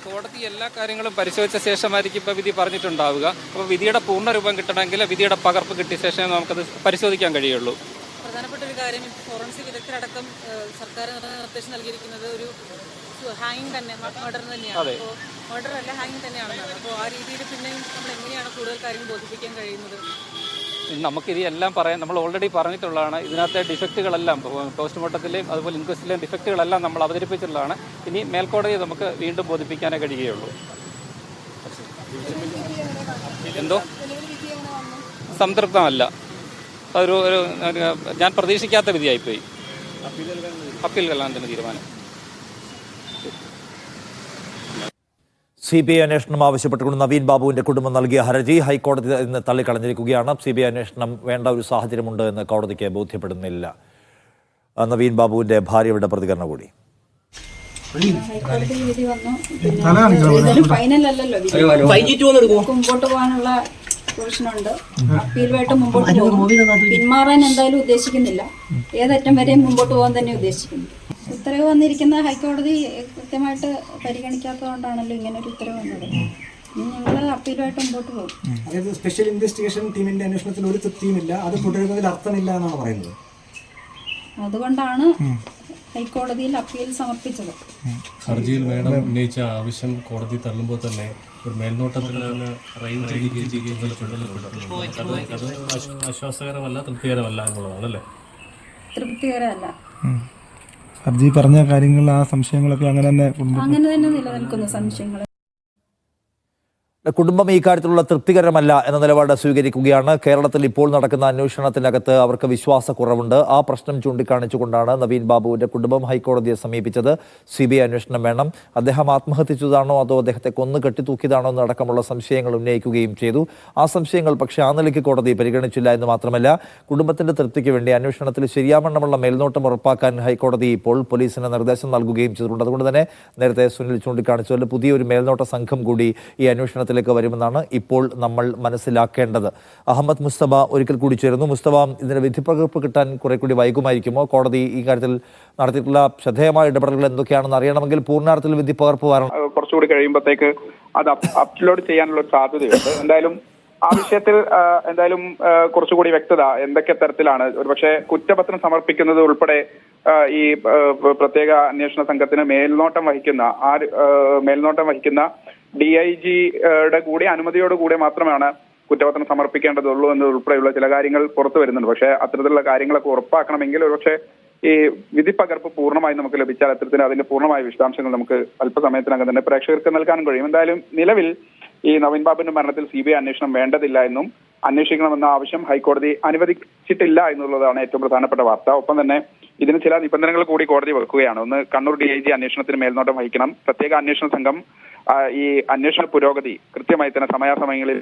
കോടതി എല്ലാ കാര്യങ്ങളും പരിശോധിച്ച ശേഷമായിരിക്കും ഇപ്പോൾ വിധി പറഞ്ഞിട്ടുണ്ടാവുക. അപ്പോൾ വിധിയുടെ പൂർണ്ണരൂപം കിട്ടണമെങ്കിൽ വിധിയുടെ പകർപ്പ് കിട്ടിയ ശേഷമേ നമുക്കത് പരിശോധിക്കാൻ കഴിയുള്ളൂ. പ്രധാനപ്പെട്ട ഒരു കാര്യം, ഫോറൻസിക് വിദഗ്ധരടക്കം സർക്കാർ നിർദ്ദേശം നൽകിയിരിക്കുന്നത് ഒരു ഹാങ്ങിങ് തന്നെ, മർഡർ തന്നെയാണ്. അപ്പോൾ മർഡർ അല്ല, ഹാങ്ങിങ് തന്നെയാണെന്നാണ്. അപ്പോൾ ആ രീതിയിൽ പിന്നെയും നമ്മൾ എങ്ങനെയാണ് കൂടുതൽ കാര്യങ്ങൾ ബോധിപ്പിക്കാൻ കഴിയുന്നത്? നമുക്കിത് എല്ലാം പറയാൻ നമ്മൾ ഓൾറെഡി പറഞ്ഞിട്ടുള്ളതാണ്. ഇതിനകത്തെ ഡിഫക്റ്റുകളെല്ലാം പോസ്റ്റ്മോർട്ടത്തിലെയും അതുപോലെ ഇൻക്വസ്റ്റിലെയും ഡിഫക്റ്റുകളെല്ലാം നമ്മൾ അവതരിപ്പിച്ചിട്ടുള്ളതാണ്. ഇനി മേൽക്കോടതിയെ നമുക്ക് വീണ്ടും ബോധിപ്പിക്കാനേ കഴിയുകയുള്ളൂ. എന്തോ സംതൃപ്തമല്ല, ഒരു ഞാൻ പ്രതീക്ഷിക്കാത്ത വിധിയായിപ്പോയി. അപ്പീൽ കല്ലാൻ തീരുമാനം. CBI അന്വേഷണം ആവശ്യപ്പെട്ടുകൊണ്ട് നവീൻ ബാബുവിന്റെ കുടുംബം നൽകിയ ഹർജി ഹൈക്കോടതി ഇന്ന് തള്ളിക്കളഞ്ഞിരിക്കുകയാണ്. CBI അന്വേഷണം വേണ്ട ഒരു സാഹചര്യമുണ്ട് എന്ന് കോടതിക്ക് ബോധ്യപ്പെടുന്നില്ല. നവീൻ ബാബുവിന്റെ ഭാര്യയുടെ പ്രതികരണം കൂടി. ഹൈക്കോടതി വിധി വന്നു, പിന്നെ ഫൈനൽ അല്ലല്ലോ, മുമ്പോട്ട് പോകാനുള്ള പ്രൊവിഷനുണ്ട്. അപ്പീലുമായിട്ട് മുമ്പോട്ട് പോകും. പിന്മാറാൻ എന്തായാലും ഉദ്ദേശിക്കുന്നില്ല. ഏതറ്റം വരെയും മുമ്പോട്ട് പോകാൻ തന്നെ ഉദ്ദേശിക്കുന്നു. ഉത്തരവ് വന്നിരിക്കുന്ന ഹൈക്കോടതി കൃത്യമായിട്ട് പരിഗണിക്കാത്തതുകൊണ്ടാണല്ലോ ഇങ്ങനെ ഒരു ഉത്തരവ് വന്നത്. ഞങ്ങൾ അപ്പീലുമായിട്ട് മുമ്പോട്ട് പോകും. അതായത് സ്പെഷ്യൽ ഇൻവെസ്റ്റിഗേഷൻ ടീമിന്റെ അന്വേഷണത്തിൽ ഒരു തൃപ്തിയുമില്ല, അത് തുടരുന്നതിൽ അർത്ഥമില്ല എന്നാണ് പറയുന്നത്. അതുകൊണ്ടാണ് ഹൈക്കോടതിയിൽ അപ്പീൽ സമർപ്പിച്ചത്. ഹർജിയിൽ മേഡം ഉന്നയിച്ച ആവശ്യം കോടതി തള്ളുമ്പോൾ തന്നെ ഒരു മേൽനോട്ടത്തിൽ അത് ആശ്വാസകരമല്ല, തൃപ്തികരമല്ല എന്നുള്ളതാണല്ലേ? തൃപ്തികരമല്ല. ഹർജി പറഞ്ഞ കാര്യങ്ങൾ, ആ സംശയങ്ങളൊക്കെ അങ്ങനെ തന്നെ നിലനിൽക്കുന്നു. സംശയങ്ങൾ കുടുംബം ഈ കാര്യത്തിലുള്ള തൃപ്തികരമല്ല എന്ന നിലപാട് സ്വീകരിക്കുകയാണ്. കേരളത്തിൽ ഇപ്പോൾ നടക്കുന്ന അന്വേഷണത്തിനകത്ത് അവർക്ക് വിശ്വാസക്കുറവുണ്ട്. ആ പ്രശ്നം ചൂണ്ടിക്കാണിച്ചുകൊണ്ടാണ് നവീൻ ബാബുവിന്റെ കുടുംബം ഹൈക്കോടതിയെ സമീപിച്ചത്. CBI അന്വേഷണം വേണം, അദ്ദേഹം ആത്മഹത്യ ചെയ്തതാണോ അതോ അദ്ദേഹത്തെ കൊന്നു കെട്ടിത്തൂക്കിയതാണോ എന്നടക്കമുള്ള സംശയങ്ങൾ ഉന്നയിക്കുകയും ചെയ്തു. ആ സംശയങ്ങൾ പക്ഷേ ആ നിലയ്ക്ക് കോടതി പരിഗണിച്ചില്ല എന്ന് മാത്രമല്ല, കുടുംബത്തിന്റെ തൃപ്തിക്ക് വേണ്ടി അന്വേഷണത്തിൽ ശരിയാവണ്ണമുള്ള മേൽനോട്ടം ഉറപ്പാക്കാൻ ഹൈക്കോടതി ഇപ്പോൾ പോലീസിന് നിർദ്ദേശം നൽകുകയും ചെയ്തിട്ടുണ്ട്. അതുകൊണ്ട് തന്നെ നേരത്തെ സുനിൽ ചൂണ്ടിക്കാണിച്ചതുപോലെ പുതിയൊരു മേൽനോട്ട സംഘം കൂടി ഈ അന്വേഷണത്തിൽ വരുമെന്നാണ് ഇപ്പോൾ നമ്മൾ മനസ്സിലാക്കേണ്ടത്. അഹമ്മദ് മുസ്തഫ ഒരിക്കൽ കൂടി ചേരുന്നു. മുസ്തഫ, ഇതിന്റെ വിധിപ്പകർപ്പ് കിട്ടാൻ കുറെ കൂടി വൈകുമായിരിക്കുമോ? കോടതി ഈ കാര്യത്തിൽ നടത്തിയിട്ടുള്ള ശ്രദ്ധേയമായ ഇടപെടലുകൾ എന്തൊക്കെയാണെന്ന് അറിയണമെങ്കിൽ പൂർണ്ണാർത്ഥത്തിൽ വിധിപ്പകർപ്പ് വരണം. കുറച്ചുകൂടി കഴിയുമ്പോഴത്തേക്ക് അത് അപ്ലോഡ് ചെയ്യാനുള്ള ഒരു സാധ്യതയുണ്ട്. എന്തായാലും ആ വിഷയത്തിൽ എന്തായാലും കുറച്ചുകൂടി വ്യക്തത എന്തൊക്കെ തരത്തിലാണ്, ഒരുപക്ഷെ കുറ്റപത്രം സമർപ്പിക്കുന്നത് ഉൾപ്പെടെ ഈ പ്രത്യേക അന്വേഷണ സംഘത്തിന് മേൽനോട്ടം വഹിക്കുന്ന DIG-യുടെ കൂടി അനുമതിയോടുകൂടി മാത്രമാണ് കുറ്റപത്രം സമർപ്പിക്കേണ്ടതുള്ളൂ എന്നതുൾപ്പെടെയുള്ള ചില കാര്യങ്ങൾ പുറത്തു വരുന്നുണ്ട്. പക്ഷേ അത്തരത്തിലുള്ള കാര്യങ്ങളൊക്കെ ഉറപ്പാക്കണമെങ്കിൽ ഒരുപക്ഷെ ഈ വിധിപ്പകർപ്പ് പൂർണ്ണമായി നമുക്ക് ലഭിച്ചാൽ അത്തരത്തിൽ അതിന്റെ പൂർണ്ണമായ വിശദാംശങ്ങൾ നമുക്ക് അല്പസമയത്തിനകം തന്നെ പ്രേക്ഷകർക്ക് നൽകാനും കഴിയും. എന്തായാലും നിലവിൽ ഈ നവീൻ ബാബുവിന്റെ മരണത്തിൽ CBI അന്വേഷണം വേണ്ടതില്ല എന്നും അന്വേഷിക്കണമെന്ന ആവശ്യം ഹൈക്കോടതി അനുവദിച്ചിട്ടില്ല എന്നുള്ളതാണ് ഏറ്റവും പ്രധാനപ്പെട്ട വാർത്ത. ഒപ്പം തന്നെ ഇതിന് ചില നിബന്ധനകൾ കൂടി കോടതി വെക്കുകയാണ്. ഒന്ന്, കണ്ണൂർ DIG അന്വേഷണത്തിന് മേൽനോട്ടം വഹിക്കണം. പ്രത്യേക അന്വേഷണ സംഘം ഈ അന്വേഷണ പുരോഗതി കൃത്യമായി തന്നെ സമയാസമയങ്ങളിൽ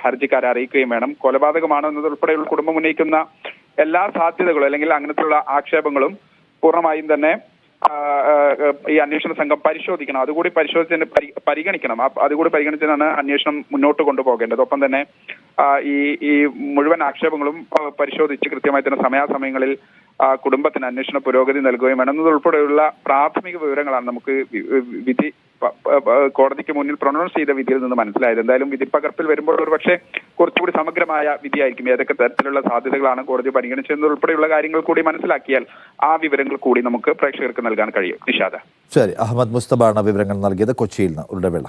ഹർജിക്കാരെ അറിയിക്കുകയും വേണം. കൊലപാതകമാണ് എന്നതുൾപ്പെടെയുള്ള കുടുംബം ഉന്നയിക്കുന്ന എല്ലാ സാധ്യതകളും അല്ലെങ്കിൽ അങ്ങനത്തെയുള്ള ആക്ഷേപങ്ങളും പൂർണ്ണമായും തന്നെ ഈ അന്വേഷണ സംഘം പരിശോധിക്കണം. അതുകൂടി പരിശോധിച്ച് പരിഗണിക്കണം. അതുകൂടി പരിഗണിച്ചാണ് അന്വേഷണം മുന്നോട്ട് കൊണ്ടുപോകേണ്ടത്. ഒപ്പം തന്നെ ഈ മുഴുവൻ ആക്ഷേപങ്ങളും പരിശോധിച്ച് കൃത്യമായി തന്നെ സമയാസമയങ്ങളിൽ കുടുംബത്തിന് അന്വേഷണ പുരോഗതി നൽകുകയും വേണം എന്നതുൾപ്പെടെയുള്ള പ്രാഥമിക വിവരങ്ങളാണ് നമുക്ക് വിധി കോടതിക്ക് മുന്നിൽ പ്രൊണൗൺസ് ചെയ്ത വിധിയിൽ നിന്ന് മനസ്സിലായത്. എന്തായാലും വിധിപ്പകർപ്പിൽ വരുമ്പോൾ ഒരുപക്ഷെ കുറച്ചുകൂടി സമഗ്രമായ വിധിയായിരിക്കും. ഏതൊക്കെ തരത്തിലുള്ള സാധ്യതകളാണ് കോടതി പരിഗണിച്ചതെന്നുൾപ്പെടെയുള്ള കാര്യങ്ങൾ കൂടി മനസ്സിലാക്കിയാൽ ആ വിവരങ്ങൾ കൂടി നമുക്ക് പ്രേക്ഷകർക്ക് നൽകാൻ കഴിയും. നിഷാദ. ശരി, അഹമ്മദ് മുസ്തഫാണ് വിവരങ്ങൾ നൽകിയത്. കൊച്ചിയിൽ നിന്ന് ഒരു ഇടവേള.